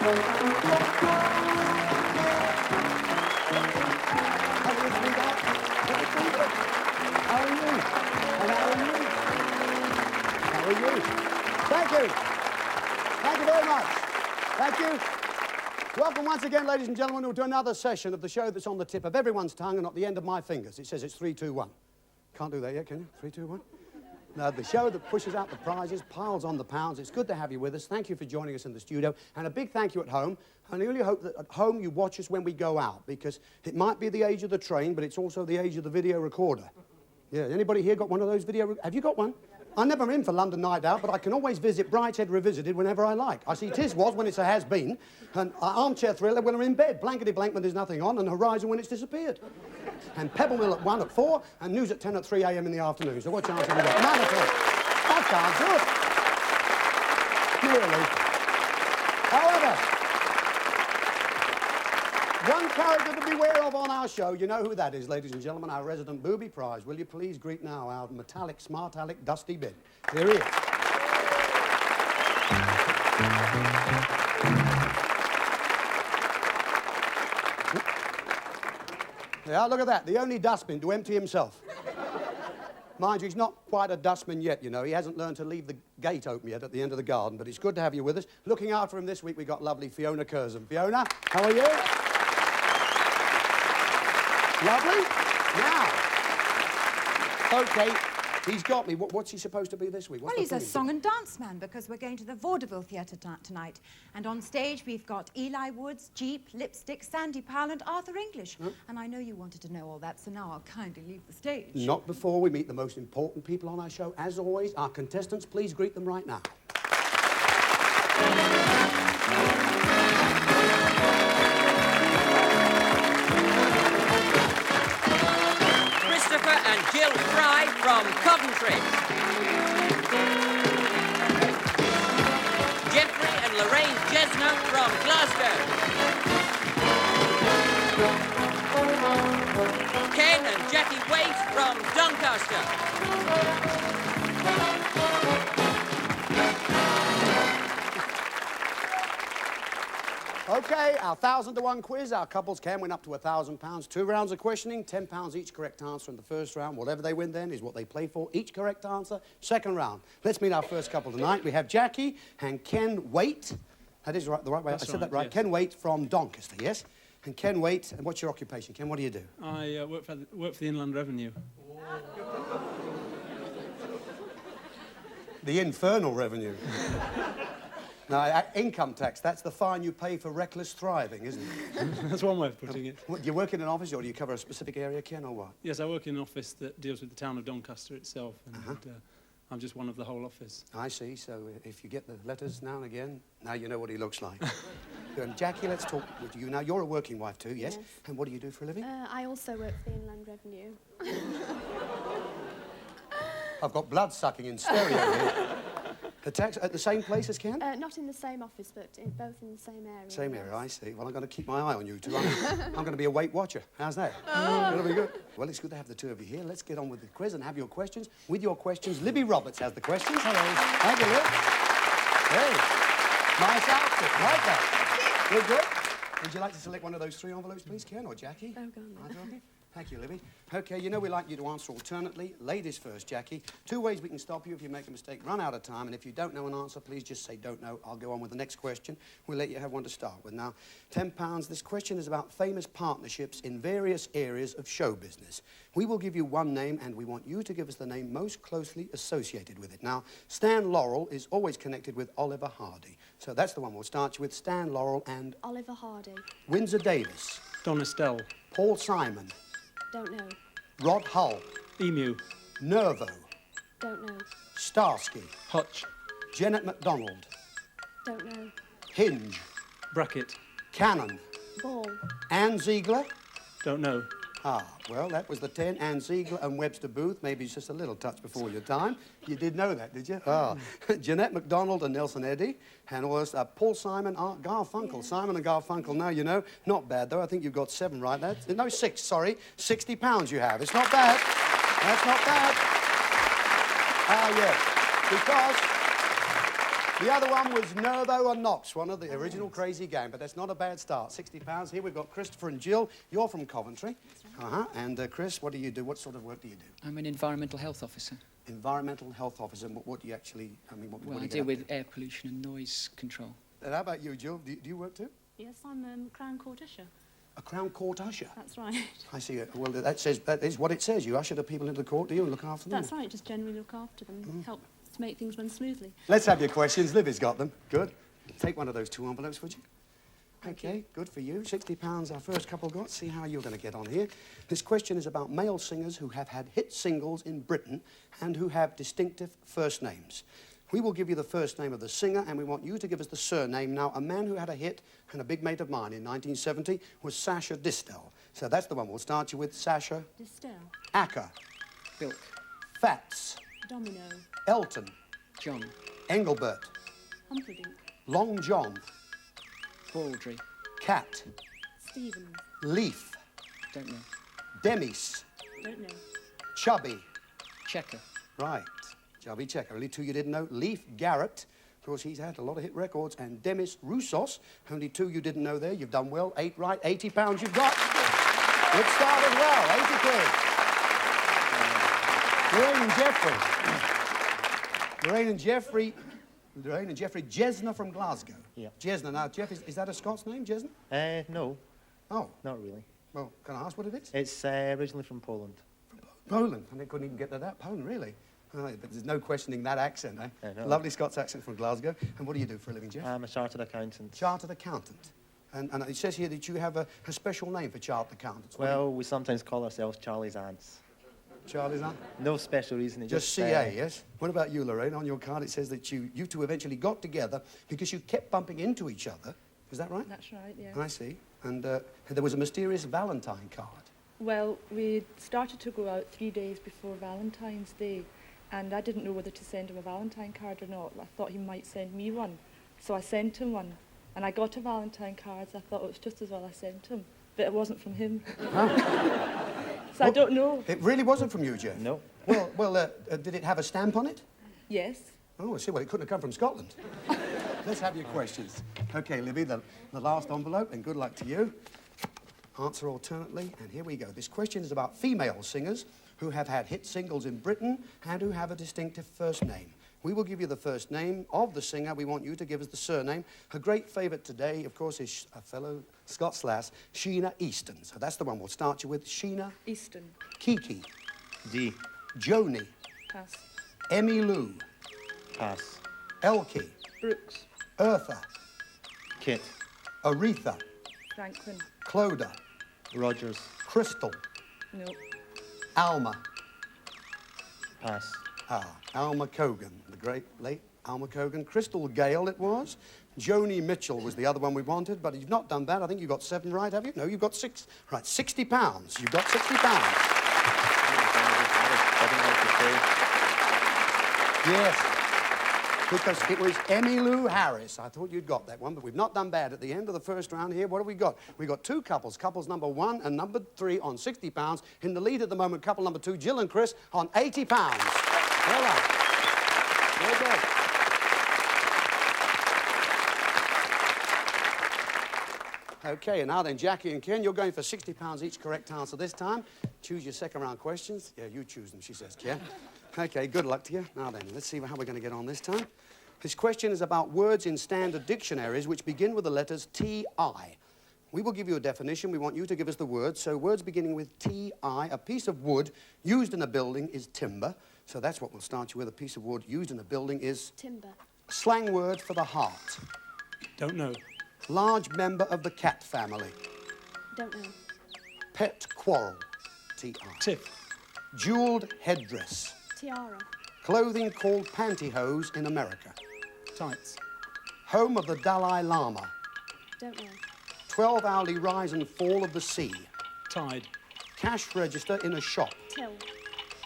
How are you? Thank you. Thank you very much. Thank you. Welcome once again, ladies and gentlemen, to another session of the show that's on the tip of everyone's tongue and at the end of my fingers. It says it's 3, 2, 1. Can't do that yet, can you? 3, 2, 1. Now, the show that pushes out the prizes, piles on the pounds. It's good to have you with us. Thank you for joining us in the studio. And a big thank you at home. And I really hope that at home you watch us when we go out, because it might be the age of the train, but it's also the age of the video recorder. Yeah, anybody here got one of those video... Have you got one? I'm never in for London Night Out, but I can always visit Brideshead Revisited whenever I like. I see Tis Was when it's a has-been, and Armchair Thriller when I'm in bed, Blankety Blank when there's nothing on, and Horizon when it's disappeared. And Pebble Mill at 1 at 4, and news at 10 at 3 a.m. in the afternoon. So what chance have you got? None at all. That sounds good. Nearly. However, one character to beware of on our show, you know who that is, ladies and gentlemen, our resident booby prize. Will you please greet now our metallic, smart-aleck, dusty bin. Here he is. Yeah, look at that. The only dustbin to empty himself. Mind you, he's not quite a dustman yet, you know. He hasn't learned to leave the gate open yet at the end of the garden, but it's good to have you with us. Looking after him this week, we got lovely Fiona Curzon. Fiona, how are you? Lovely. Now, okay, he's got me. What's he supposed to be this week? Well, he's a song and dance man, because we're going to the Vaudeville Theatre tonight. And on stage, we've got Eli Woods, Jeep, Lipstick, Sandy Powell and Arthur English. Huh? And I know you wanted to know all that, so now I'll kindly leave the stage. Not before we meet the most important people on our show. As always, our contestants, please greet them right now. And Jill Fry from Coventry. Jeffrey and Lorraine Chesnut from Glasgow. Ken and Jackie Waite from Doncaster. Okay, our 1,000 to 1 quiz. Our couples can win up to £1,000. 2 rounds of questioning, £10 each correct answer in the first round. Whatever they win then is what they play for. Each correct answer, second round. Let's meet our first couple tonight. We have Jackie and Ken Waite. That is right, the right way. That's I said that right. Yes. Ken Waite from Doncaster, yes? And Ken Waite, and what's your occupation? Ken, what do you do? I work for the Inland Revenue. The infernal revenue. Now, income tax, that's the fine you pay for reckless thriving, isn't it? That's one way of putting it. What, do you work in an office, or do you cover a specific area, Ken, or what? Yes, I work in an office that deals with the town of Doncaster itself, and I'm just one of the whole office. I see, so if you get the letters now and again, now you know what he looks like. And Jackie, let's talk with you now. You're a working wife too, yes? And what do you do for a living? I also work for the Inland Revenue. I've got blood sucking in stereo here. The tax at the same place as Ken? Not in the same office, but both in the same area. Same area, I see. Well, I'm going to keep my eye on you two. I'm going to be a Weight Watcher. How's that? That'll be good. Well, it's good to have the two of you here. Let's get on with the quiz and have your questions. With your questions, Libby Roberts has the questions. Hello. Thank you, Lib. Hey, nice outfit. Like that. Good, good. Would you like to select one of those 3 envelopes, please, Ken, or Jackie? Oh, go on then. Either of you? Thank you, Libby. OK, you know we like you to answer alternately. Ladies first, Jackie. 2 ways we can stop you if you make a mistake. Run out of time, and if you don't know an answer, please just say don't know. I'll go on with the next question. We'll let you have one to start with. Now, £10. This question is about famous partnerships in various areas of show business. We will give you one name, and we want you to give us the name most closely associated with it. Now, Stan Laurel is always connected with Oliver Hardy. So that's the one we'll start you with. Stan Laurel and... Oliver Hardy. Windsor Davis. Don Estelle. Paul Simon. Don't know. Rod Hull. Emu. Nervo. Don't know. Starsky. Hutch. Janet MacDonald. Don't know. Hinge. Brackett. Cannon. Ball. Ann Ziegler. Don't know. Ah, well, that was the 10. Ann Ziegler and Webster Booth. Maybe it's just a little touch before your time. You did know that, did you? Ah. Jeanette MacDonald and Nelson Eddy. And also Paul Simon, Art Garfunkel. Yeah. Simon and Garfunkel, now you know. Not bad, though. I think you've got 7 right. No, 6, sorry. £60 you have. It's not bad. That's not bad. Ah, yes. The other one was Nervo or Knox, one of the original Crazy Game, but that's not a bad start. £60. Here we've got Christopher and Jill. You're from Coventry. And Chris, what do you do? What sort of work do you do? I'm an environmental health officer. Environmental health officer. What do you actually, what Well, do I you get deal up with air pollution and noise control. to? And how about you, Jill? Do you work too? Yes, I'm Crown Court usher. A Crown Court usher? That's right. I see. Well, that is what it says. You usher the people into the court, do you, and look after them? That's right, just generally look after them, help to make things run smoothly. Let's have your questions. Livy's got them. Good. Take one of those 2 envelopes, would you? Okay, good for you. £60 our first couple got. See how you're going to get on here. This question is about male singers who have had hit singles in Britain and who have distinctive first names. We will give you the first name of the singer, and we want you to give us the surname. Now, a man who had a hit and a big mate of mine in 1970 was Sasha Distel. So that's the one we'll start you with. Sasha. Distel, Acker. Bilk, Fats. Domino, Elton. John, Engelbert. Humperdinck, Long John. Baldry, Cat. Stevens, Leaf. don't know. Demis. don't know. Chubby. Checker, Right. Chubby Checker. Only 2 you didn't know. Leaf Garrett. Of course, he's had a lot of hit records. And Demis Roussos. Only 2 you didn't know there. You've done well. 8 right. £80 you've got. Good start as well. 80 quid. Lorraine and Jeffrey Jesner from Glasgow. Yeah. Jesner. Now, Jeff, is that a Scots name, Jesner? No, Oh, not really. well, can I ask what it is? It's originally from Poland. Poland. And they couldn't even get to that. Poland, really? Oh, but there's no questioning that accent, eh? I know. Lovely Scots accent from Glasgow. And what do you do for a living, Jeff? I'm a chartered accountant. Chartered accountant. And it says here that you have a special name for chartered accountants. What do Well, we sometimes call ourselves Charlie's Ants. you- Charlie's that? No special reason. It Just CA, yes? What about you, Lorraine? On your card it says that you two eventually got together because you kept bumping into each other. Is that right? That's right, yeah. I see. And there was a mysterious Valentine card. Well, we started to go out 3 days before Valentine's Day, and I didn't know whether to send him a Valentine card or not. I thought he might send me one, so I sent him one. And I got a Valentine card, so I thought it was just as well I sent him, but it wasn't from him. So I don't know. It really wasn't from you, Jeff? No. Well, did it have a stamp on it? Yes. Oh, I see. Well, it couldn't have come from Scotland. Let's have your questions. OK, Libby, the last envelope, and good luck to you. Answer alternately, and here we go. This question is about female singers who have had hit singles in Britain and who have a distinctive first name. We will give you the first name of the singer. We want you to give us the surname. Her great favourite today, of course, is a fellow Scots lass, Sheena Easton. So that's the one we'll start you with. Sheena. Easton. Kiki. D. Joni. Pass. Emmy Lou. Pass. Elkie. Brooks. Eartha. Kit. Aretha. Franklin. Cloda. Rogers. Crystal. No. Alma. Pass. Alma Cogan, the great late Alma Cogan. Crystal Gale it was. Joni Mitchell was the other one we wanted, but you've not done that. I think you got 7 right, have you? No, you've got 6. Right, £60. You've got £60. Yes. Because it was Emmylou Harris. I thought you'd got that one, but we've not done bad. At the end of the first round here, what have we got? We've got 2 couples. Couples number 1 and number 3 on £60. In the lead at the moment, couple number 2, Jill and Chris, on £80. Well done. Well done. OK, and now then, Jackie and Ken, you're going for £60 each correct answer this time. Choose your second round questions. Yeah, you choose them, she says, Ken. OK, good luck to you. Now then, let's see how we're going to get on this time. This question is about words in standard dictionaries which begin with the letters T-I. We will give you a definition. We want you to give us the words. So words beginning with T-I, a piece of wood used in a building is timber. So that's what we'll start you with. A piece of wood used in a building is... Timber, Slang word for the heart. Don't know. Large member of the cat family. don't know. Pet quarrel. T-I. Tiff. Jeweled headdress. Tiara, Clothing called pantyhose in America. Tights. Home of the Dalai Lama. don't know. 12-hourly rise and fall of the sea. Tide. Cash register in a shop. Till,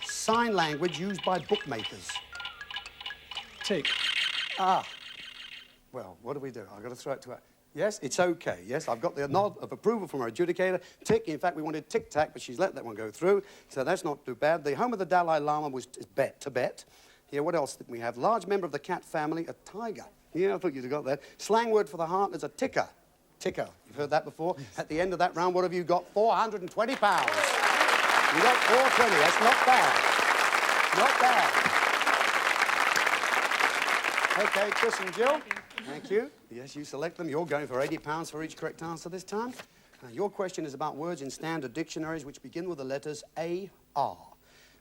Sign language used by bookmakers. Tick. Well, what do we do? I've got to throw it to her. Yes, it's OK. Yes, I've got the nod of approval from our adjudicator. Tick. In fact, we wanted tic-tac, but she's let that one go through, so that's not too bad. The home of the Dalai Lama was Tibet. Here, what else did we have? Large member of the cat family, a tiger. Yeah, I thought you'd have got that. Slang word for the heart is a ticker. Ticker. You've heard that before? At the end of that round, what have you got? £420. You got 420. That's not bad. Not bad. Okay, Chris and Jill. Thank you. Yes, you select them. You're going for £80 for each correct answer this time. Now, your question is about words in standard dictionaries which begin with the letters A-R.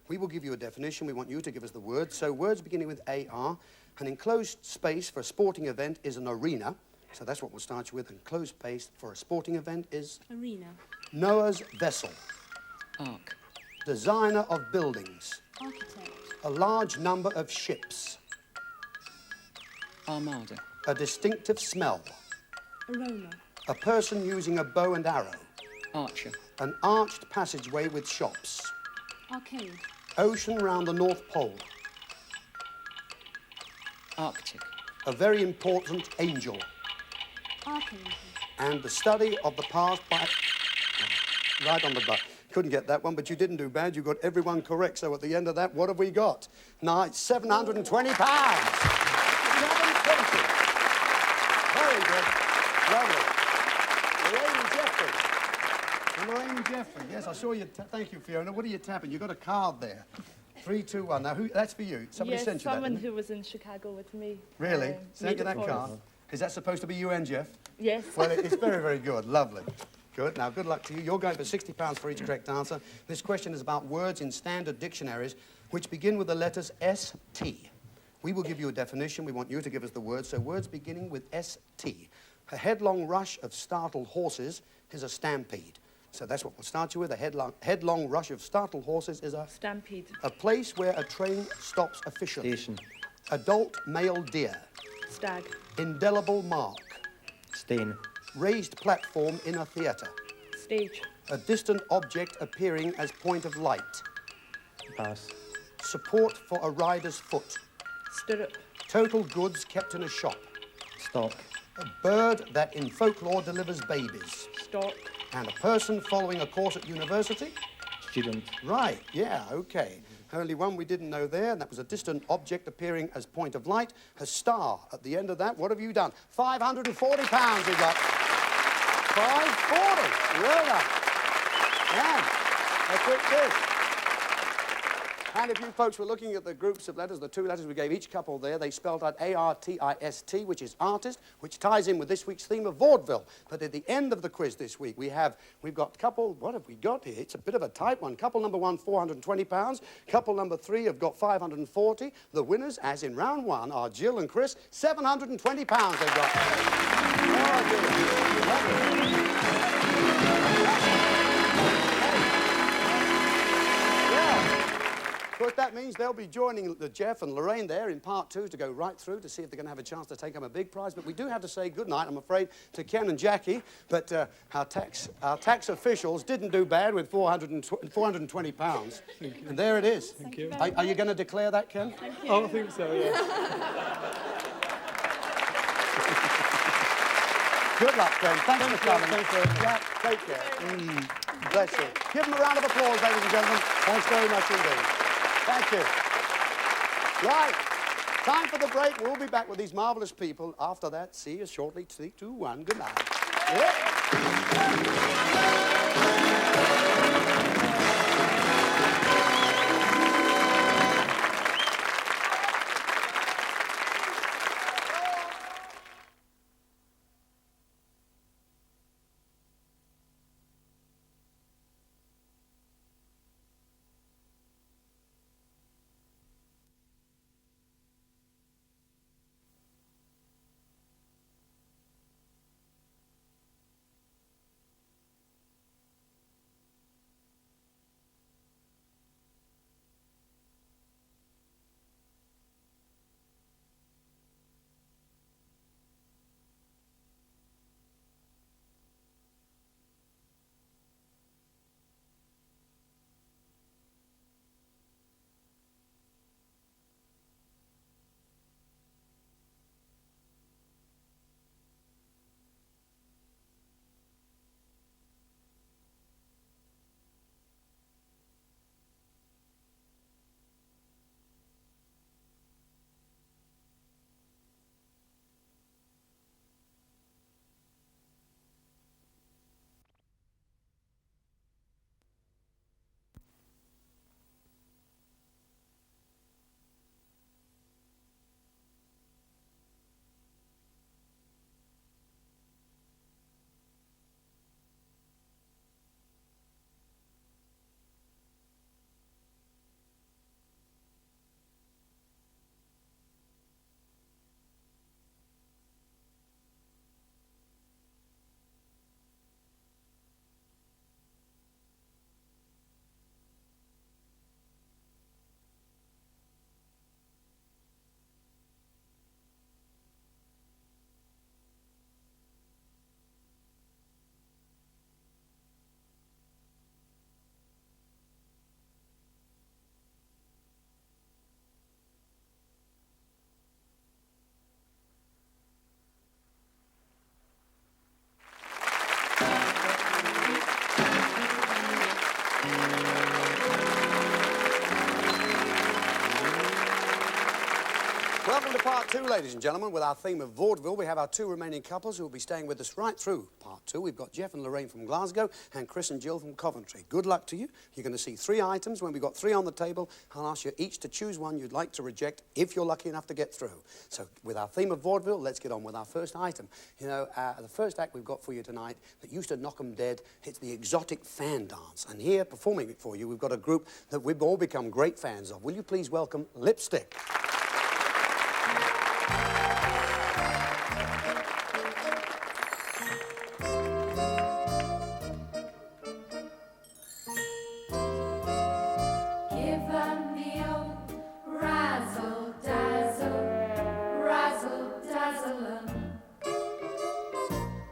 We will give you a definition. We want you to give us the word. So words beginning with A-R. An enclosed space for a sporting event is an arena. So that's what we'll start you with. Enclosed space for a sporting event is? Arena. Noah's vessel. Ark. Designer of buildings. Architect. A large number of ships. Armada. A distinctive smell. Aroma. A person using a bow and arrow. Archer. An arched passageway with shops. Arcade. Ocean round the North Pole. Arctic. A very important angel. Archangel. And the study of the past by... Right on the butt. Couldn't get that one, but you didn't do bad. You got everyone correct. So at the end of that, what have we got? Nice, £720. 720. Very good. Lovely. Lorraine and Jeffrey. Lorraine and Jeffrey. Yes, I saw you. Thank you, Fiona. What are you tapping? You got a card there. 3, 2, 1. Now, that's for you. Somebody Yes, sent you that. someone didn't they? who was in Chicago with me. Really? Sent made you it that for card? us. Is that supposed to be you and Jeff? Yes. Well, it's very, very good. Lovely. Good. Now, good luck to you. You're going for £60 for each correct answer. This question is about words in standard dictionaries which begin with the letters S-T. We will give you a definition. We want you to give us the words. So words beginning with S-T. A headlong rush of startled horses is a stampede. So that's what we'll start you with. A headlong rush of startled horses is a... Stampede. A place where a train stops officially. Station. Adult male deer. Stag. Indelible mark. Stain. Raised platform in a theatre. Stage. A distant object appearing as point of light. Pass. Support for a rider's foot. Stirrup. Total goods kept in a shop. Stock. A bird that in folklore delivers babies. Stork. And a person following a course at university. Student. Right, yeah, okay. Only one we didn't know there, and that was a distant object appearing as point of light. A star. At the end of that, what have you done? £540 you got. 540. Well done. And that's it, good. And if you folks were looking at the groups of letters, the 2 letters we gave each couple there, they spelled out A-R-T-I-S-T, which is artist, which ties in with this week's theme of vaudeville. But at the end of the quiz this week, we've got couple, what have we got here? It's a bit of a tight one. Couple number 1, £420. Couple number 3 have got 540. The winners, as in round 1, are Jill and Chris. £720 they've got. Oh, dear. Of course, that means they'll be joining Jeff and Lorraine there in part 2 to go right through to see if they're going to have a chance to take home a big prize. But we do have to say good night, I'm afraid, to Ken and Jackie. But our tax officials didn't do bad with £420. And there it is. Thank you. Are you going to declare that, Ken? Oh, I think so, yeah. Good luck, Ken. Thanks for coming. Thanks very much. Jack, take care. Bless you. Give them a round of applause, ladies and gentlemen. Thanks very much indeed. Thank you. Right. Time for the break. We'll be back with these marvellous people. After that, see you shortly. 3, 2, 1. Good night. Welcome to part two, ladies and gentlemen. With our theme of vaudeville, we have our two remaining couples who will be staying with us right through part two. We've got Jeff and Lorraine from Glasgow and Chris and Jill from Coventry. Good luck to you. You're going to see 3 items. When we've got 3 on the table, I'll ask you each to choose one you'd like to reject if you're lucky enough to get through. So with our theme of vaudeville, let's get on with our first item. You know, the first act we've got for you tonight that used to knock 'em dead, it's the exotic fan dance. And here, performing it for you, we've got a group that we've all become great fans of. Will you please welcome Lipstick? Give 'em the old razzle dazzle, razzle dazzle 'em.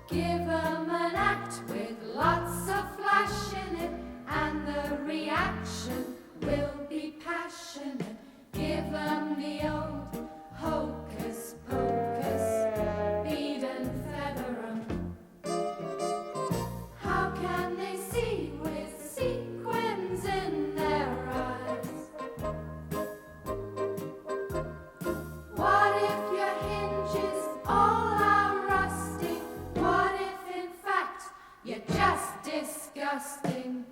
Give 'em an act with lots of flash in it, and the reaction will be passionate. Give 'em the old hocus pocus, bead and feather 'em. How can they see with sequins in their eyes? What if your hinges all are rusty? What if in fact you're just disgusting?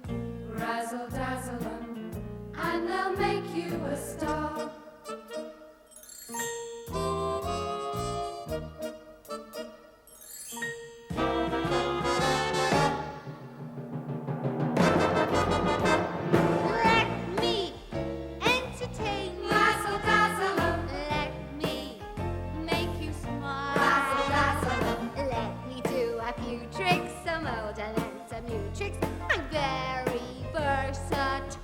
Razzle dazzle 'em, and they'll make you a star. Let me entertain you. Razzle dazzle 'em, Let me make you smile. razzle dazzle 'em. Let me do a few tricks, some old and then some new tricks. I'm very versatile.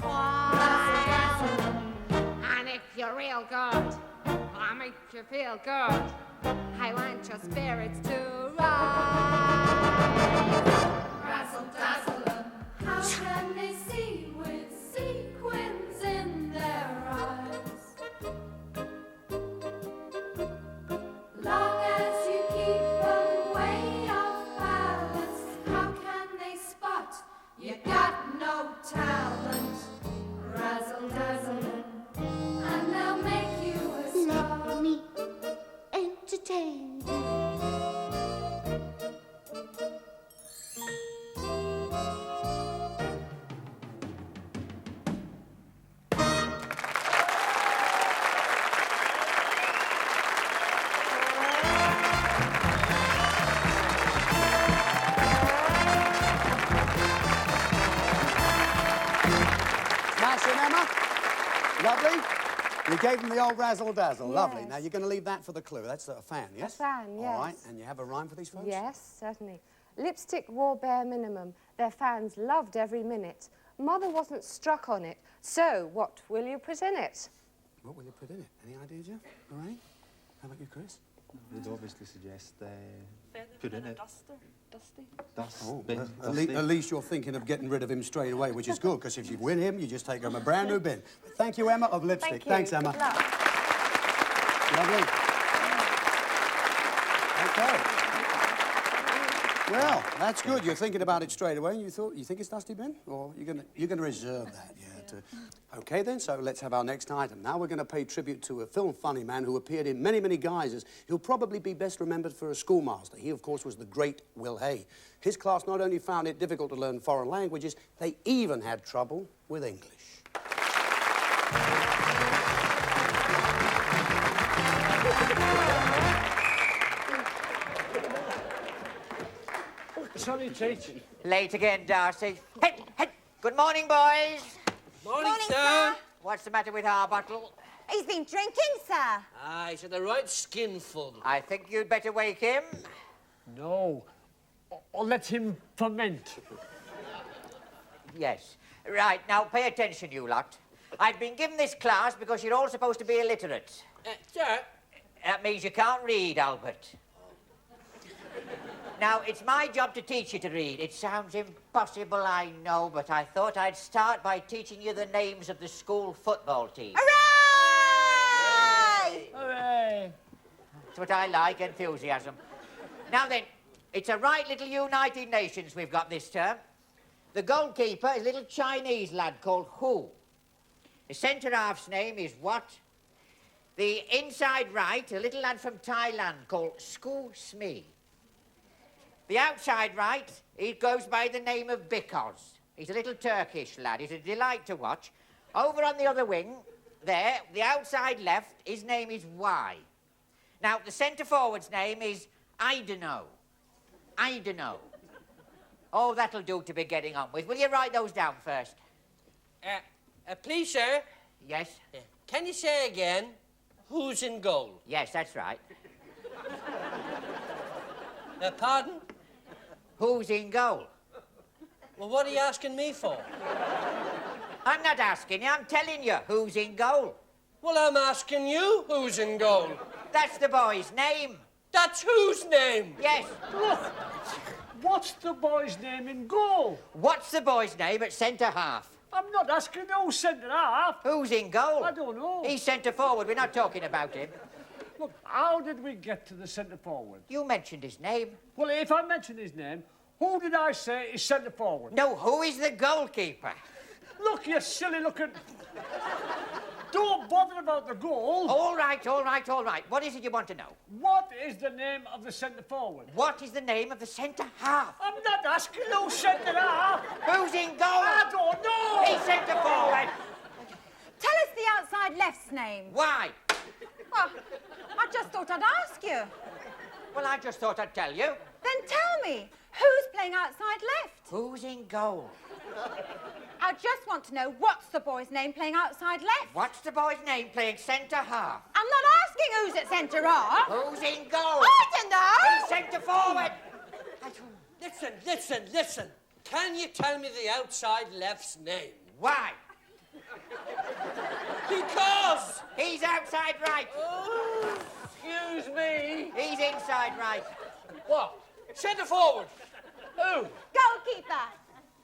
Razzle-dazzle 'em. And if you're real good, I'll make you feel good. I want your spirits to rise. Razzle dazzle 'em. How can they see with sequins in their eyes? Long as you keep 'em way off balance, how can they spot you got no talent? Razzle dazzle 'em, and they'll make you a star. Let me entertain you. Smashing, Emma. Lovely. You gave them the old razzle dazzle. Lovely. Yes. Now you're going to leave that for the clue. That's a fan, yes? A fan, yes. All right. And you have a rhyme for these folks? Yes, certainly. Lipstick wore bare minimum. Their fans loved every minute. Mother wasn't struck on it. So, what will you put in it? What will you put in it? Any idea, Jeff? Lorraine? How about you, Chris? Would obviously suggest put in it. Dusty. Dust. Oh, bin, at least you're thinking of getting rid of him straight away, which is good, because if you win him, you just take him a brand new bin. But thank you, Emma, of Lipstick. Thank you. Thanks, Emma. Good luck. Lovely. Okay. Well, that's good. You're thinking about it straight away, and you think it's Dusty Bin? Or you're gonna reserve that, yeah. Okay, then, so let's have our next item. Now we're going to pay tribute to a film funny man who appeared in many, many guises. He'll probably be best remembered for a schoolmaster. He, of course, was the great Will Hay. His class not only found it difficult to learn foreign languages, they even had trouble with English. Salutation. Late again, Darcy. Hey, hey. Good morning, boys. Morning, sir. What's the matter with Harbottle? He's been drinking, sir. He's had the right skinful. I think you'd better wake him. No. Or let him ferment. Yes. Right, now pay attention, you lot. I've been given this class because you're all supposed to be illiterate. Sir? That means you can't read, Albert. Now, it's my job to teach you to read. It sounds impossible, I know, but I thought I'd start by teaching you the names of the school football team. Hooray! Hooray! That's what I like, enthusiasm. Now then, it's a right little United Nations we've got this term. The goalkeeper is a little Chinese lad called Hu. The centre-half's name is Wat. The inside right, a little lad from Thailand called Sku Smee. The outside right, he goes by the name of Bikoz. He's a little Turkish lad. He's a delight to watch. Over on the other wing, there, the outside left, his name is Y. Now, the centre-forward's name is I dunno. Oh, that'll do to be getting on with. Will you write those down first? Please, sir. Yes? Can you say again, who's in goal? Yes, that's right. Pardon? Who's in goal? Well, what are you asking me for? I'm not asking you, I'm telling you who's in goal. Well, I'm asking you who's in goal. That's the boy's name. That's whose name? Yes. Look, what's the boy's name in goal? What's the boy's name at centre-half? I'm not asking who's centre-half. Who's in goal? I don't know. He's centre-forward, we're not talking about him. Look, how did we get to the centre-forward? You mentioned his name. Well, if I mention his name, who did I say is centre-forward? No, who is the goalkeeper? Look, you silly-looking... Don't bother about the goal. All right. What is it you want to know? What is the name of the centre-forward? What is the name of the centre-half? I'm not asking who's centre-half. Who's in goal? I don't know. He's centre-forward. Tell us the outside left's name. Why? Well, I just thought I'd ask you. Well, I just thought I'd tell you. Then tell me, who's playing outside left? Who's in goal? I just want to know what's the boy's name playing outside left. What's the boy's name playing centre-half? I'm not asking who's at centre-half. Who's in goal? I don't know. He's centre-forward. Listen. Can you tell me the outside left's name? Why? Because! He's outside right. Oh, excuse me. He's inside right. What? Centre-forward. Who? Goalkeeper.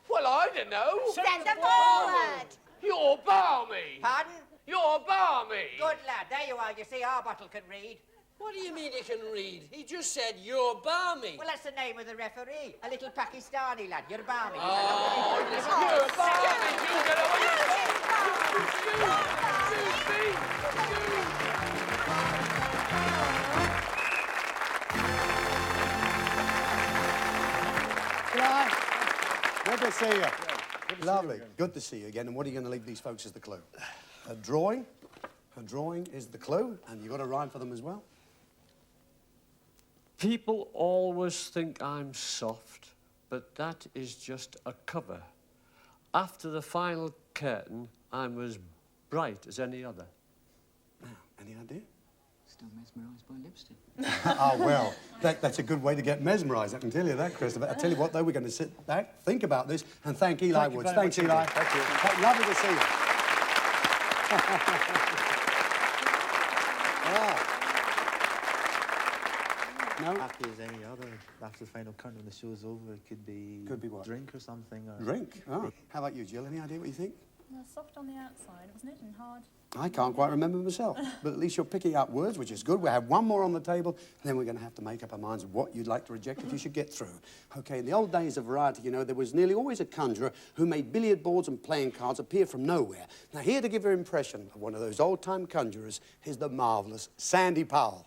Well, I don't know. Centre-forward. You're balmy. Pardon? You're balmy. Good lad. There you are. You see, our bottle can read. What do you mean he can read? He just said you're balmy. Well, that's the name of the referee. A little Pakistani lad. You're balmy. Oh, you're balmy. You get Good to see you. Lovely. Good to see you again. And what are you going to leave these folks as the clue? A drawing. A drawing is the clue, and you've got a rhyme for them as well. People always think I'm soft, but that is just a cover. After the final curtain, I'm as bright as any other. Now, any idea? Still mesmerised by lipstick. Oh, well, that's a good way to get mesmerised, I can tell you that, Christopher. I'll tell you what, though, we're going to sit back, think about this, and thank Eli Woods. Thanks, Eli. Thank you. Lovely to see you. No? Happy as any other. After the final curtain, when the show's over, it could be... Could be what? Drink or something. Or Drink? Oh. How about you, Jill? Any idea what you think? Soft on the outside, wasn't it? And hard. I can't quite remember myself, but at least you're picking up words, which is good. We have one more on the table, and then we're going to have to make up our minds of what you'd like to reject if you should get through. OK, in the old days of variety, you know, there was nearly always a conjurer who made billiard boards and playing cards appear from nowhere. Now, here to give your impression of one of those old-time conjurers is the marvellous Sandy Powell.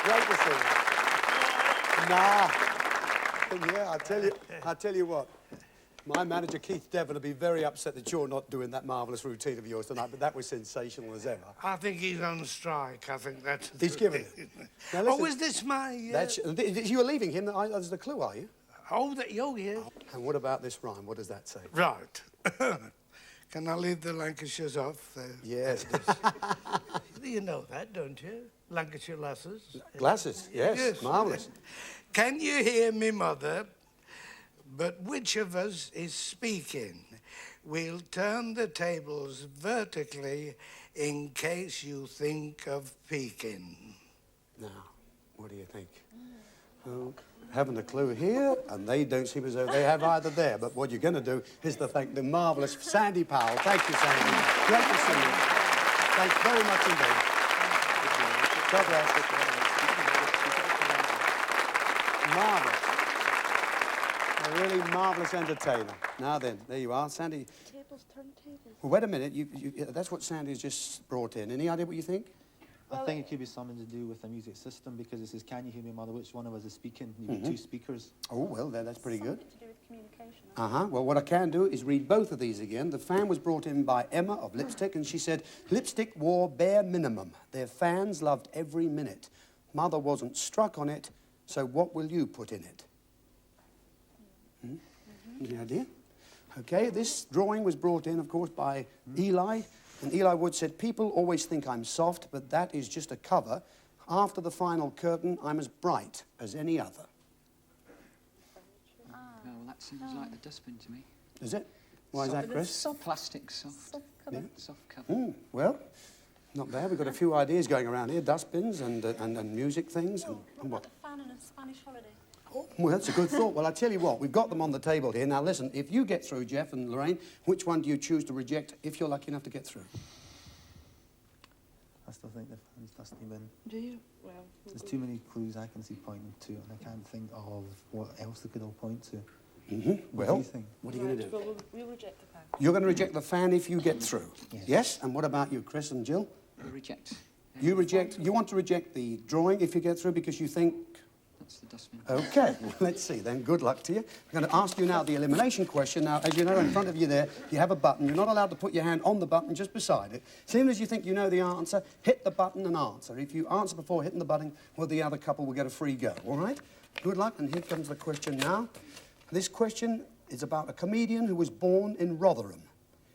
Great to see you. Nah. Yeah, I tell you what. My manager, Keith Devon, will be very upset that you're not doing that marvellous routine of yours tonight, but that was sensational as ever. I think he's on strike. I think that's... He's given it. Now, listen, oh, is this my... You were leaving him as the clue, are you? Oh, yeah. And what about this rhyme? What does that say? Right. Can I leave the Lancashires off? Yes. You know that, don't you? Lancashire lasses. Glasses, yes. Marvellous. Can you hear me, Mother? But which of us is speaking? We'll turn the tables vertically in case you think of peeking. Now, what do you think? Oh, haven't a clue here, and they don't seem as though they have either there. But what you're going to do is to thank the marvellous Sandy Powell. Thank you, Sandy. Great to see you. Thanks very much indeed. God bless. Marvellous. A really marvellous entertainer. Now then, there you are, Sandy. Tables, turntables. Well, wait a minute. That's what Sandy's just brought in. Any idea what you think? I think it could be something to do with the music system because it says, "Can you hear me, Mother? Which one of us is speaking?" You've got two speakers. Oh, well, that's pretty good. Something to do with communication. Well, what I can do is read both of these again. The fan was brought in by Emma of Lipstick, and she said, Lipstick wore bare minimum. Their fans loved every minute. Mother wasn't struck on it, so what will you put in it? Any idea? Okay, this drawing was brought in, of course, by Eli. And Eli Wood said, people always think I'm soft, but that is just a cover. After the final curtain, I'm as bright as any other. Well, that sounds like the dustbin to me. Is it? Why is that, Chris? Soft plastic, soft cover. Yeah. Soft cover. Well, not bad. We've got a few ideas going around here. Dustbins and music things. And what? A fan and a Spanish holiday. Well, that's a good thought. Well, I tell you what, we've got them on the table here. Now, listen, if you get through, Jeff and Lorraine, which one do you choose to reject if you're lucky enough to get through? I still think the fan's dusty bin. Do you? Well... There's too many clues I can see pointing to, and I can't think of what else they could all point to. What do you think? What are you going to do? Well, we'll reject the fan. You're going to reject the fan if you get through? Yes? And what about you, Chris and Jill? Reject. You reject... You want to reject the drawing if you get through because you think... That's the dustbin. OK, well, let's see then. Good luck to you. I'm going to ask you now the elimination question. Now, as you know, in front of you there, you have a button. You're not allowed to put your hand on the button, just beside it. As soon as you think you know the answer, hit the button and answer. If you answer before hitting the button, well, the other couple will get a free go, all right? Good luck, and here comes the question now. This question is about a comedian who was born in Rotherham.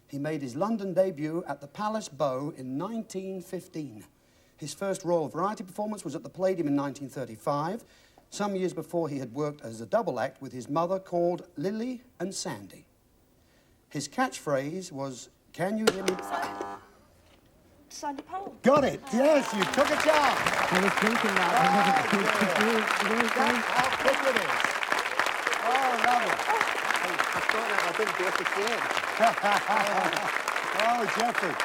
He made his London debut at the Palace Bow in 1915. His first Royal Variety performance was at the Palladium in 1935. Some years before, he had worked as a double act with his mother called Lily and Sandy. His catchphrase was, "Can you hear me?" Sandy Powell. Got it. Yes, you took a chance. I was thinking that. How quick it is. Oh, lovely. I thought I didn't get the Oh, Jeffrey.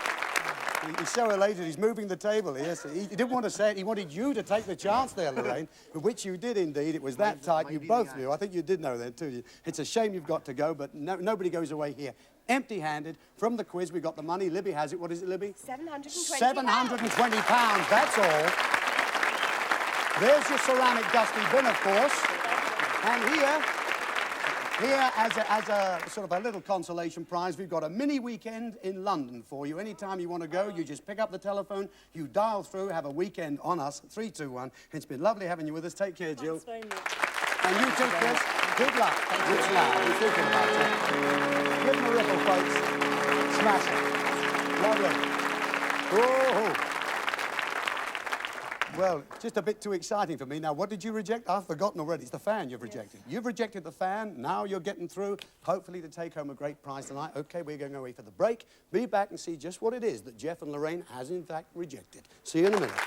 He's so elated, he's moving the table here. So he didn't want to say it. He wanted you to take the chance there, Lorraine, which you did indeed. It was that tight. You both knew. I think you did know then, too. It's a shame you've got to go, but nobody goes away here empty-handed. From the quiz, we got the money. Libby has it. What is it, Libby? £720. £720, that's all. There's your ceramic dusty bin, of course. And here, as a sort of a little consolation prize, we've got a mini weekend in London for you. Anytime you want to go, you just pick up the telephone, you dial through, have a weekend on us, 321. It's been lovely having you with us. Take care, Jill. Thanks very much. And you too, Chris. Good luck. It's loud. We're thinking about it. Give them a ripple, folks. Smash it. Lovely. Oh. Well, just a bit too exciting for me. Now, what did you reject? I've forgotten already. It's the fan you've rejected. Yes. You've rejected the fan. Now you're getting through, hopefully to take home a great prize tonight. OK, we're going away for the break. Be back and see just what it is that Jeff and Lorraine has, in fact, rejected. See you in a minute.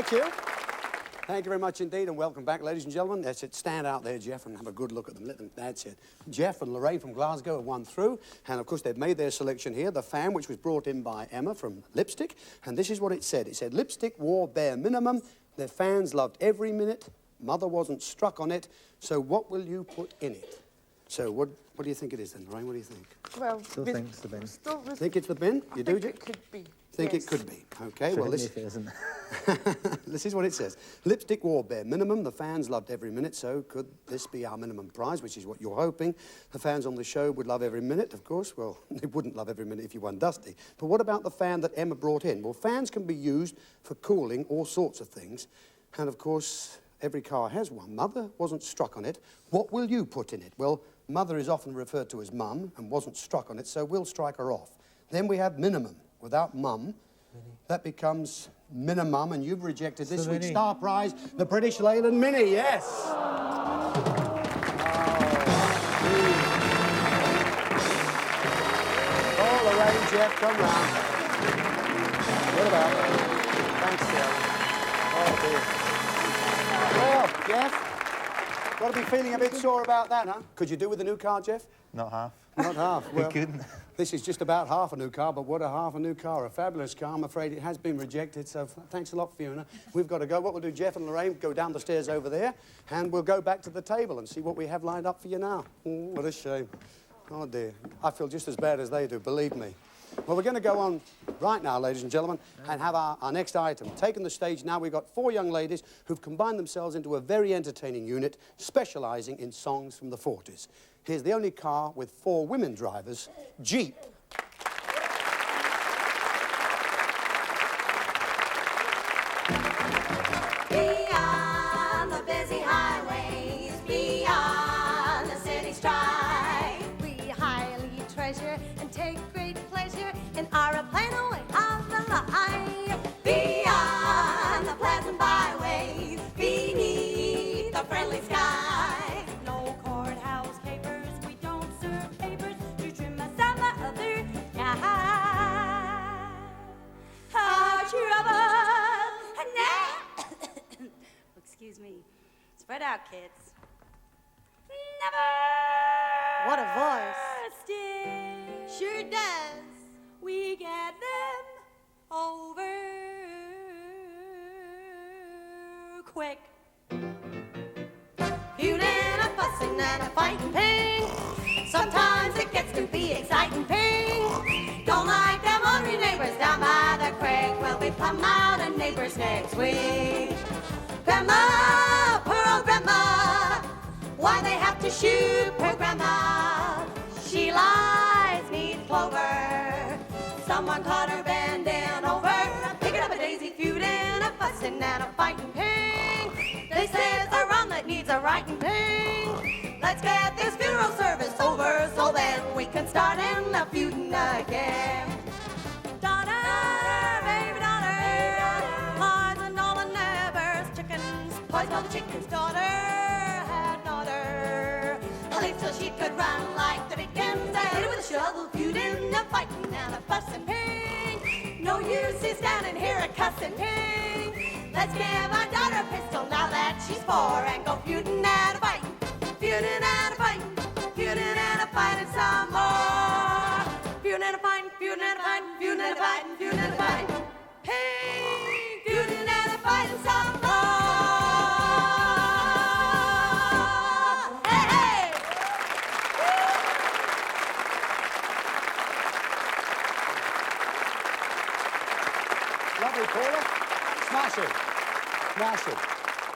Thank you. Thank you very much indeed, and welcome back, ladies and gentlemen. That's it. Stand out there, Jeff, and have a good look at them. Let them. That's it. Jeff and Lorraine from Glasgow have won through, and of course they've made their selection here. The fan, which was brought in by Emma from Lipstick, and this is what it said. It said, Lipstick wore bare minimum. Their fans loved every minute. Mother wasn't struck on it. So what will you put in it? So what do you think it is then, Lorraine? What do you think? Well, Still think it's the bin. Think it's the bin? You do, Jeff? It could be. Think Yes. it could be. Okay, Sure, well, if it isn't. this is what it says. Lipstick wore bare minimum. The fans loved every minute, so could this be our minimum prize, which is what you're hoping? The fans on the show would love every minute, of course. Well, they wouldn't love every minute if you won Dusty. But what about the fan that Emma brought in? Well, fans can be used for cooling all sorts of things. And, of course, every car has one. Mother wasn't struck on it. What will you put in it? Well, Mother is often referred to as Mum and wasn't struck on it, so we'll strike her off. Then we have minimum. Without Mum, that becomes minimum, and you've rejected this week's star prize, the British Leyland Mini, yes. Oh, Lorraine, Jeff, come round. What about that? Thanks, Jeff. Oh, dear. Well, Jeff, got to be feeling a bit sore about that, huh? Could you do with a new car, Jeff? Not half. Not half. Well, We couldn't. This is just about half a new car, but what a half a new car. A fabulous car. I'm afraid it has been rejected, so thanks a lot, Fiona. We've got to go. What we'll do, Jeff and Lorraine, go down the stairs over there, and we'll go back to the table and see what we have lined up for you now. Oh, what a shame. Oh, dear. I feel just as bad as they do, believe me. Well, we're going to go on right now, ladies and gentlemen, and have our next item. Taking the stage now, we've got 4 young ladies who've combined themselves into a very entertaining unit, specialising in songs from the 40s. Here's the only car with 4 women drivers, Jeep. Beyond the busy highways, beyond the city strife, we highly treasure and take great pleasure in our plain way of the life. Beyond the pleasant byways, beneath the friendly sky, no courthouse capers, we don't serve papers to trim some other guy. Our trouble now. Excuse me. Spread out, kids. Never. What a voice. Still. Sure does. We get them over quick. Feuding and fussing and a fighting ping. Sometimes it gets to be exciting ping. Don't like them hungry neighbors down by the creek. Well, we plumb out a neighbor's next week. Grandma, poor old grandma, why they have to shoot poor grandma? She lies neath clover. Someone caught her bending over, picking up a daisy, feuding, a fussing, and a fighting ping. They say it's a wrong that needs a right and ping. Let's get this funeral service over, so then we can start in the feuding again. Daughter, baby daughter, lies and all the neighbors' chickens, poison all the chickens' daughter had daughter. At least till she could run like the Dickens, hit it with a shovel, feuding, a fighting, and a fussing ping. No use in standing here a cussing ping. Let's give our daughter a pistol now that she's 4 and go feuding and a fighting, feuding and a fighting, feuding and a fighting some more. Feuding and a fighting, feuding and a fighting, feuding and a fighting, feuding and a fighting. Hey, feuding and a fighting some more. Hey, hey. Lovely, Paula. Smashing. Smashing.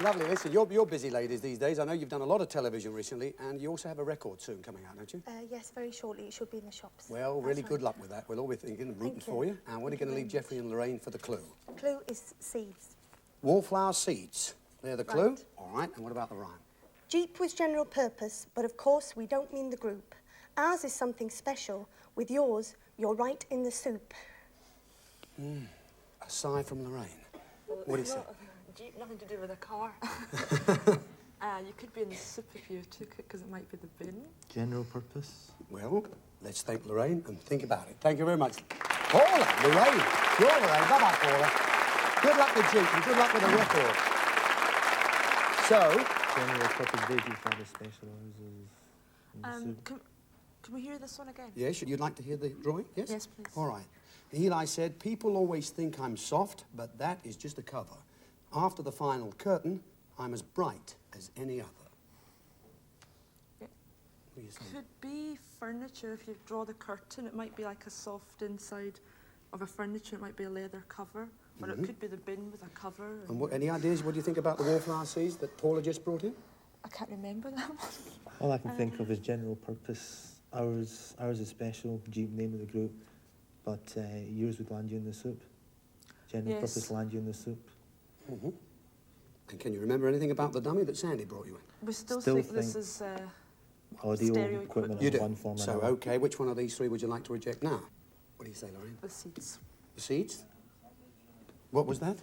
Lovely. Listen, you're busy ladies these days. I know you've done a lot of television recently, and you also have a record soon coming out, don't you? Yes, very shortly. It should be in the shops. Well, really good luck with that. We'll all be thinking and rooting for you. And what are you going to leave Jeffrey and Lorraine for the clue? The clue is seeds. Wallflower seeds. They're the clue? Right. All right. And what about the rhyme? Jeep was general purpose, but of course we don't mean the group. Ours is something special. With yours, you're right in the soup. A sigh from Lorraine. What do you say? Jeep, nothing to do with a car. You could be in the soup if you took it, because it might be the bin. General purpose. Well, let's thank Lorraine and think about it. Thank you very much. Paula, Lorraine. You're Lorraine. Bye-bye, Paula. Good luck with Jeep and good luck with the record. So, General purpose baby father special is Can we hear this one again? yes, you'd like to hear the drawing? Yes? Yes, please. All right. Eli said, people always think I'm soft, but that is just a cover. After the final curtain, I'm as bright as any other. It What do you say? could be furniture. If you draw the curtain, it might be like a soft inside of a furniture. It might be a leather cover. Or it could be the bin with a cover. And what, any ideas what do you think about the wallflower seeds that Paula just brought in? I can't remember that one. all I can think of is general purpose. Ours is special, Jeep name of the group, but yours would land you in the soup. General Yes. purpose land you in the soup. Mm-hmm. And can you remember anything about the dummy that Sandy brought you in? We still Still think this think is Audio stereo equipment You in do? one form or So, another. okay, which one of these three would you like to reject now? What do you say, Lorraine? the seats. The seeds? What was that?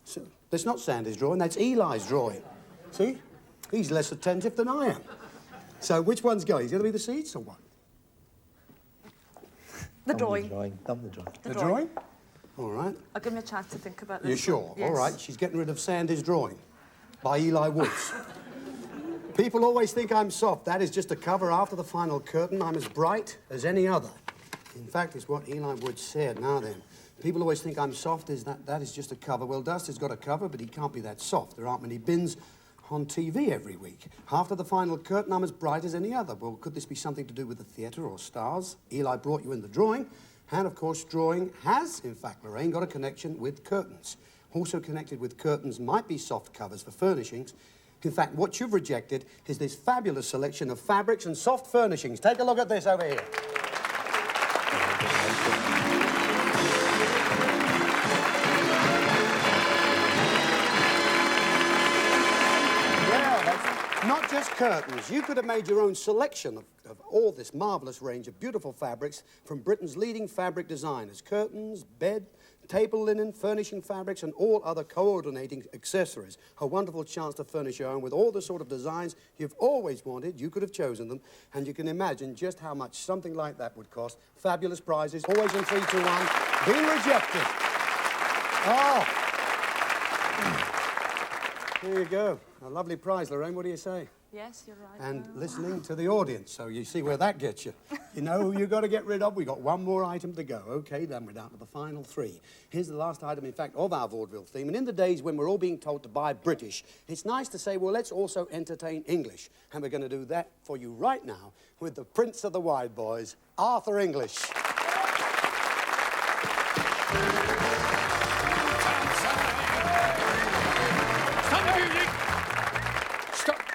So, that's not Sandy's drawing, that's Eli's drawing. See? He's less attentive than I am. So which one's going? Is it going to be the seeds or what? The Dumb drawing. Dumb the drawing. The drawing? All right. I'll give me a chance to think about this. You sure? one. Yes. All right, she's getting rid of Sandy's drawing by Eli Woods. People always think I'm soft. That is just a cover. After the final curtain, I'm as bright as any other. In fact, it's what Eli Woods said. Now then, people always think I'm soft. That is just a cover. Well, Dusty's got a cover, but he can't be that soft. There aren't many bins on TV every week. After the final curtain, I'm as bright as any other. Well, could this be something to do with the theatre or stars? Eli brought you in the drawing. And, of course, drawing has, in fact, Lorraine, got a connection with curtains. Also connected with curtains might be soft covers for furnishings. In fact, what you've rejected is this fabulous selection of fabrics and soft furnishings. Take a look at this over here. Well, that's not just curtains. You could have made your own selection of all this marvellous range of beautiful fabrics from Britain's leading fabric designers. Curtains, bed, table linen, furnishing fabrics, and all other coordinating accessories. A wonderful chance to furnish your own with all the sort of designs you've always wanted. You could have chosen them, and you can imagine just how much something like that would cost. Fabulous prizes, always in 3, 2, 1. Being rejected. Oh. Here you go. A lovely prize, Lorraine. What do you say? Yes, you're right. And listening to the audience, so you see where that gets you. You know who you've got to get rid of? We've got one more item to go. OK, then we're down to the final 3. Here's the last item, in fact, of our vaudeville theme. And in the days when we're all being told to buy British, it's nice to say, well, let's also entertain English. And we're going to do that for you right now with the Prince of the Wide Boys, Arthur English.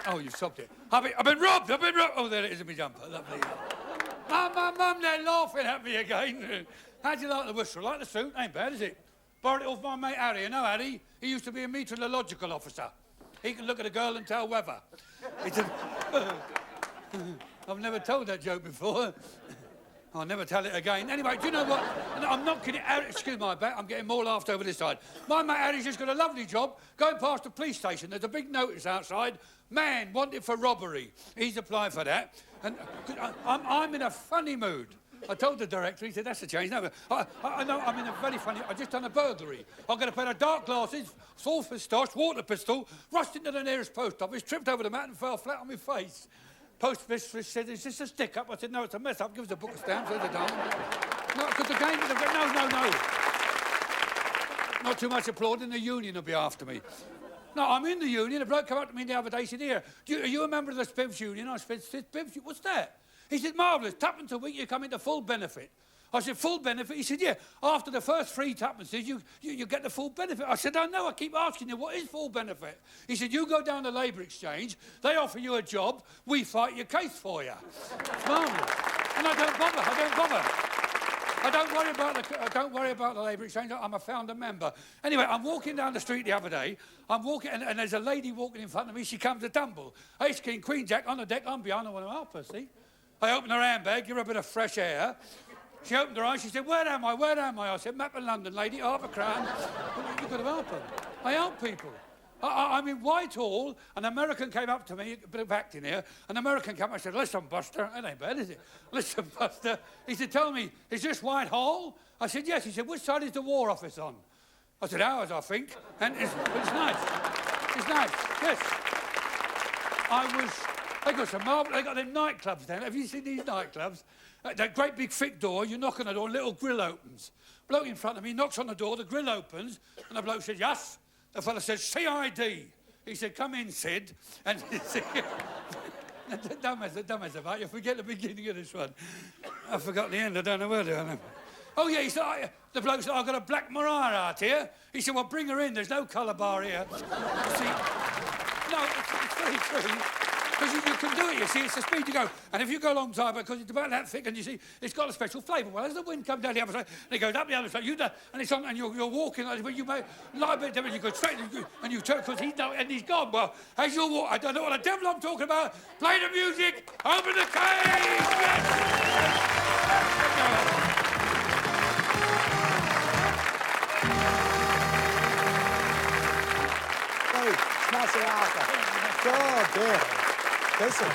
Oh, you've stopped it. I've been robbed. Oh, there it is in my jumper. Lovely. Mum, they're laughing at me again. How'd you like the whistle? Like the suit? Ain't bad, is it? Borrowed it off my mate Harry. You know Harry? He used to be a meteorological officer. He can look at a girl and tell weather. I've never told that joke before. I'll never tell it again. Anyway, do you know what? I'm not kidding. Excuse my back. I'm getting more laughed over this side. My mate Harry's just got a lovely job going past the police station. There's a big notice outside. Man wanted for robbery. He's applied for that. And I'm in a funny mood. I told the director, he said, that's a change. No, I know, I'm in a very funny... I just done a burglary. I've got a pair of dark glasses, sulphur starch, water pistol, rushed into the nearest post office, tripped over the mat and fell flat on my face. Post mistress said, is this a stick-up? I said, no, it's a mess-up. Give us a book of stamps. So they don't. No, because the game... No. Not too much applauding. The union will be after me. No, I'm in the union. A bloke came up to me the other day. He said, here, are you a member of the Spivs Union? I said, Spivs? What's that? He said, marvellous. Tuppence a week, you come into full benefit. I said, full benefit? He said, yeah, after the first 3 tuppences, you get the full benefit. I said, I know, I keep asking you, what is full benefit? He said, you go down to Labour Exchange, they offer you a job, we fight your case for you. It's marvellous. And I don't bother. I don't worry about the Labour Exchange. I'm a founder member. Anyway, I'm walking down the street the other day. I'm walking, and there's a lady walking in front of me. She comes a tumble. Ace, King, Queen, Jack on the deck. I'm behind. I want to help her, see? I open her handbag, give her a bit of fresh air. She opened her eyes. She said, where am I? I said, map of London, lady, £0.50. You've got to help her. I help people. I'm in Whitehall. An American came up to me, a bit of acting here. An American came up, I said, listen, Buster. That ain't bad, is it? Listen, Buster. He said, tell me, is this Whitehall? I said, yes. He said, which side is the War Office on? I said, ours, I think. And it's nice. It's nice, yes. They got some marble, they got them nightclubs down. Have you seen these nightclubs? That great big thick door, you knock on the door, a little grill opens. Bloke in front of me knocks on the door, the grill opens, and the bloke says, yes. The fella says, CID. He said, come in, Sid. And he said, don't mess about, you forget the beginning of this one. I forgot the end, I don't know where they are. Oh, yeah, he said, the bloke said, I've got a black Mariah out here. He said, well, bring her in, there's no colour bar here. See, no, it's very true. Because you can do it, you see, it's the speed you go. And if you go a long time, because it's about that thick, and you see, it's got a special flavour. Well, as the wind comes down the other side, and it goes up the other side, and it's on, and you're walking, but you may lie a bit different, you go straight, and you turn, because he's gone. Well, as you walk, I don't know what the devil I'm talking about. Play the music, open the cage! Yes! Smashing Arthur. God, dear. Listen,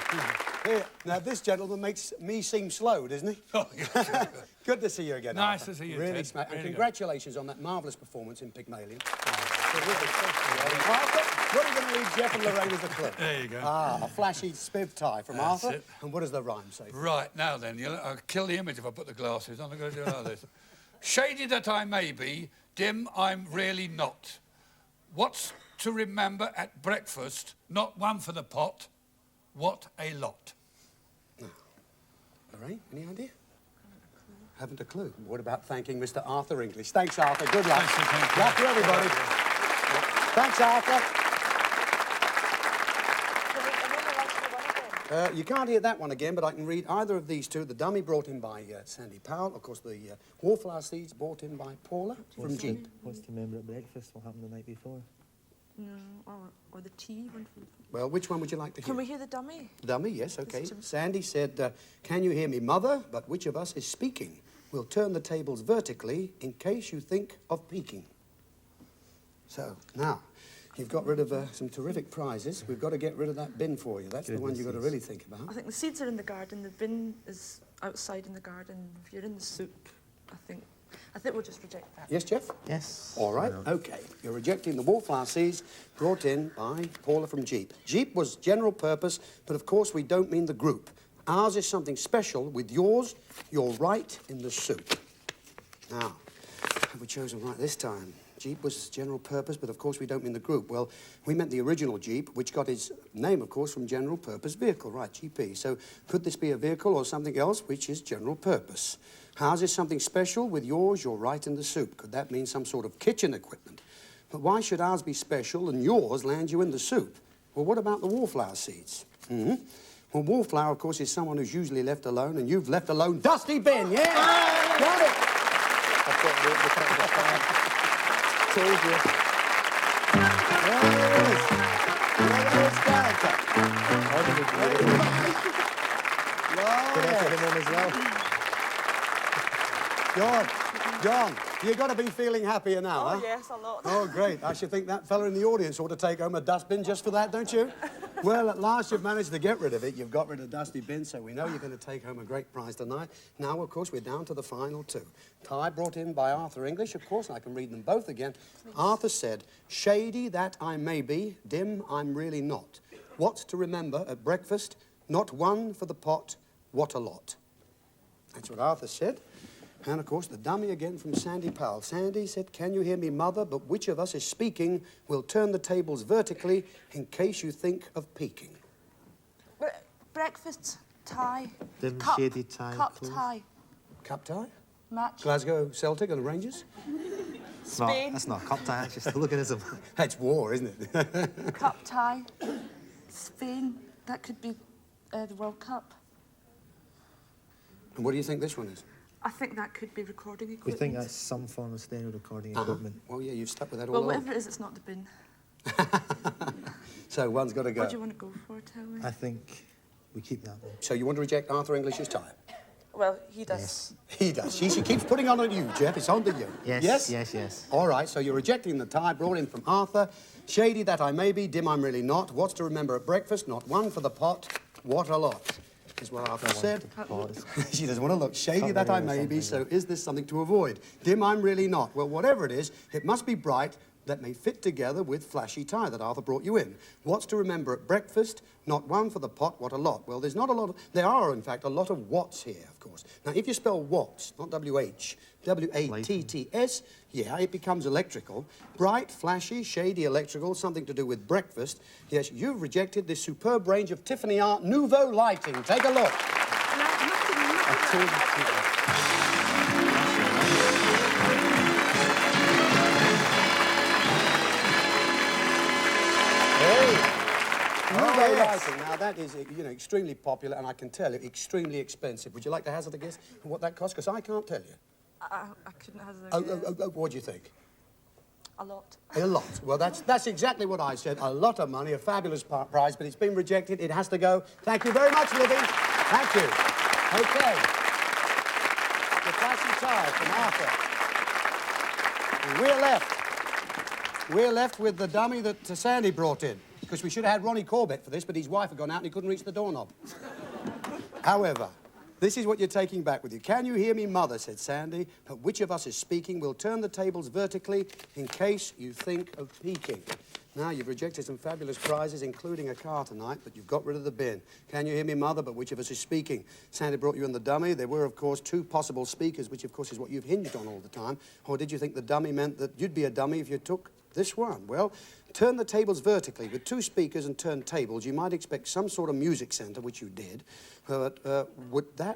here, now this gentleman makes me seem slowed, isn't he? Oh, yeah. Good to see you again, Nice Arthur. to see you, Really Ted. smash. Really And good. congratulations on that marvellous performance in Pygmalion. Arthur, what are you going to leave Jeff and Lorraine as a clue? There you go. A flashy spiv tie from That's Arthur. it. And what does the rhyme say? Right, now then, I'll kill the image if I put the glasses on. I'm going to do it like this. Shady that I may be, dim I'm really not. What's to remember at breakfast? Not one for the pot. What a lot. Lorraine, any idea? Haven't a clue. What about thanking Mr. Arthur English? Thanks, Arthur. Good luck. Thank you. Luck to everybody. Thanks, Arthur. You can't hear that one again, but I can read either of these two. The dummy brought in by Sandy Powell. Of course, the wallflower seeds brought in by Paula from Jeep. What's to remember at breakfast? What happened the night before? No, or the tea. Well, which one would you like to hear? Can we hear the dummy? Dummy, yes, OK. Sandy said, can you hear me, Mother? But which of us is speaking? We'll turn the tables vertically in case you think of peeking. So, now, you've got rid of some terrific prizes. We've got to get rid of that bin for you. That's the one you've got to really think about. I think the seeds are in the garden. The bin is outside in the garden. If you're in the soup, I think we'll just reject that. Yes, Jeff? Yes. All right, OK. You're rejecting the wallflower seeds brought in by Paula from Jeep. Jeep was general purpose, but of course we don't mean the group. Ours is something special. With yours, you're right in the soup. Now, have we chosen right this time? Jeep was general purpose, but of course we don't mean the group. Well, we meant the original Jeep, which got its name, of course, from general purpose vehicle, right, GP. So could this be a vehicle or something else which is general purpose? Ours is something special. With yours, you're right in the soup. Could that mean some sort of kitchen equipment? But why should ours be special and yours land you in the soup? Well, what about the wallflower seeds? Well, wallflower, of course, is someone who's usually left alone, and you've left alone Dusty Bin, yeah! Got it! Told you. John, you've got to be feeling happier now, huh? Oh, yes, a lot. Oh, great. I should think that fella in the audience ought to take home a dustbin just for that, don't you? Well, at last you've managed to get rid of it. You've got rid of Dusty Bin, so we know you're going to take home a great prize tonight. Now, of course, we're down to the final two. Tie brought in by Arthur English, of course, and I can read them both again. Please. Arthur said, shady that I may be, dim I'm really not. What to remember at breakfast? Not one for the pot, what a lot. That's what Arthur said. And, of course, the dummy again from Sandy Powell. Sandy said, can you hear me, Mother? But which of us is speaking? We'll turn the tables vertically in case you think of peeking. Breakfast tie. Dim, cup, shady tie. Cup clothes. tie. Cup tie? Match. Glasgow Celtic and the Rangers? Spain. That's not a cup tie, that's just a hooliganism. That's war, isn't it? Cup tie. Spain. That could be the World Cup. And what do you think this one is? I think that could be recording We equipment. think that's some form of stereo recording equipment. Well, yeah, you've stuck with that all Well, along. whatever it is, it's not the bin. So one's got to go. What do you want to go for, tell me? I think we keep that one. So you want to reject Arthur English's tie? Well, he does. Yes. He does. She keeps putting on you, Jeff. It's on to you. Yes, Yes? yes, yes. All right, so you're rejecting the tie brought in from Arthur. Shady that I may be, dim I'm really not. What's to remember at breakfast? Not one for the pot, what a lot. is what Arthur said. She doesn't want to look. Shady that I may be, so is this something to avoid? Dim I'm really not. Well, whatever it is, it must be bright that may fit together with flashy tie that Arthur brought you in. What's to remember at breakfast? Not one for the pot, what a lot. Well, there's not a lot of... There are, in fact, a lot of watts here, of course. Now, if you spell watts, not W-H, W-A-T-T-S, yeah, it becomes electrical. Bright, flashy, shady electrical, something to do with breakfast. Yes, you've rejected this superb range of Tiffany Art Nouveau lighting. Take a look. Nouveau lighting. Now, that is, you know, extremely popular, and I can tell you, extremely expensive. Would you like to hazard a guess what that costs? Because I can't tell you. I couldn't hazard a guess. What do you think? A lot. A lot. Well, that's exactly what I said. A lot of money, a fabulous prize, but it's been rejected. It has to go. Thank you very much, Libby. Thank you. OK. The flashy tie from Arthur. And we're left with the dummy that Sandy brought in. Because we should have had Ronnie Corbett for this, but his wife had gone out and he couldn't reach the doorknob. However, this is what you're taking back with you. Can you hear me, Mother, said Sandy, but which of us is speaking? We'll turn the tables vertically in case you think of peeking. Now, you've rejected some fabulous prizes, including a car tonight, but you've got rid of the bin. Can you hear me, Mother, but which of us is speaking? Sandy brought you in the dummy. There were, of course, 2 possible speakers, which, of course, is what you've hinged on all the time. Or did you think the dummy meant that you'd be a dummy if you took this one? Well, turn the tables vertically with 2 speakers and turntables. You might expect some sort of music centre, which you did. But would the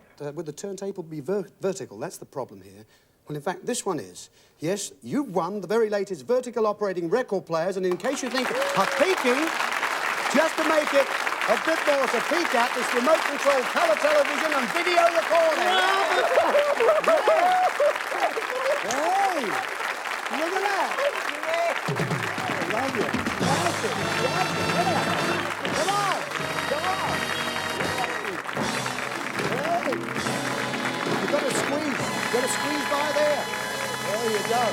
turntable be vertical? That's the problem here. Well, in fact, this one is. Yes, you've won the very latest vertical operating record players, and in case you think of peeking, just to make it a bit more to peek at, this remote-controlled colour television and video recorder. Hey! Look at that! I love you. Come on! You've got to squeeze. You've got to squeeze by there. There you go.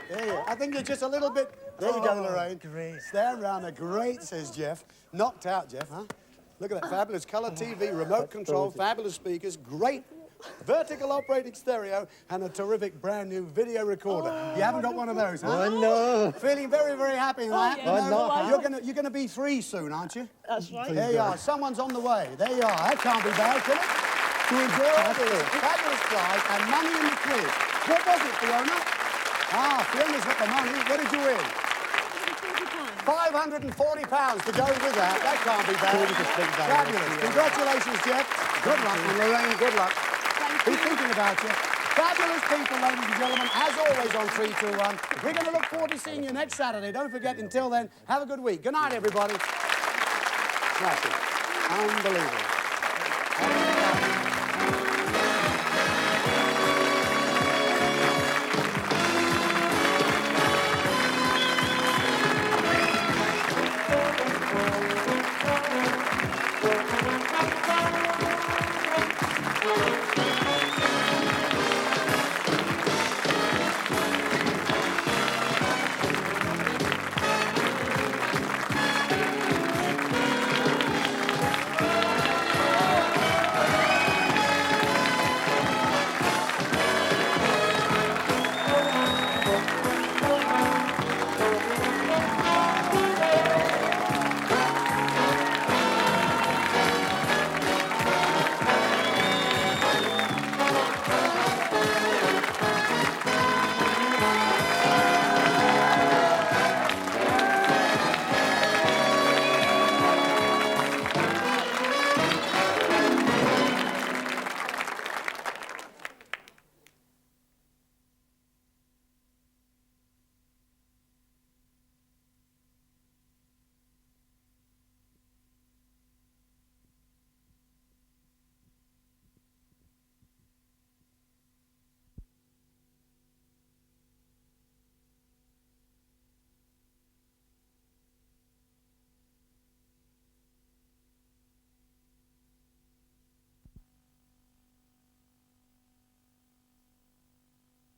There you go. I think you're just a little bit... There you go, Lorraine. Great. Stand round there. Great, says Jeff. Knocked out, Jeff, huh? Look at that fabulous colour TV, remote control, fabulous speakers, great vertical operating stereo, and a terrific brand new video recorder. You haven't got one of those, huh? Oh, no. Feeling very, very happy, right? Yeah. You're gonna be 3 soon, aren't you? That's right. There you are. Someone's on the way. There you are. That can't be bad, can it? To enjoy all this fabulous prize and money in the quiz. What was it, Fiona? Ah, Fiona's got the money. What did you win? £540 to go with that. That can't be bad. Fabulous. Congratulations, Jeff. Good luck. And Lorraine, good luck. Be thinking about you. Fabulous people, ladies and gentlemen, as always on 3, 2, 1. We're going to look forward to seeing you next Saturday. Don't forget, until then, have a good week. Good night, everybody. Smashing. Unbelievable.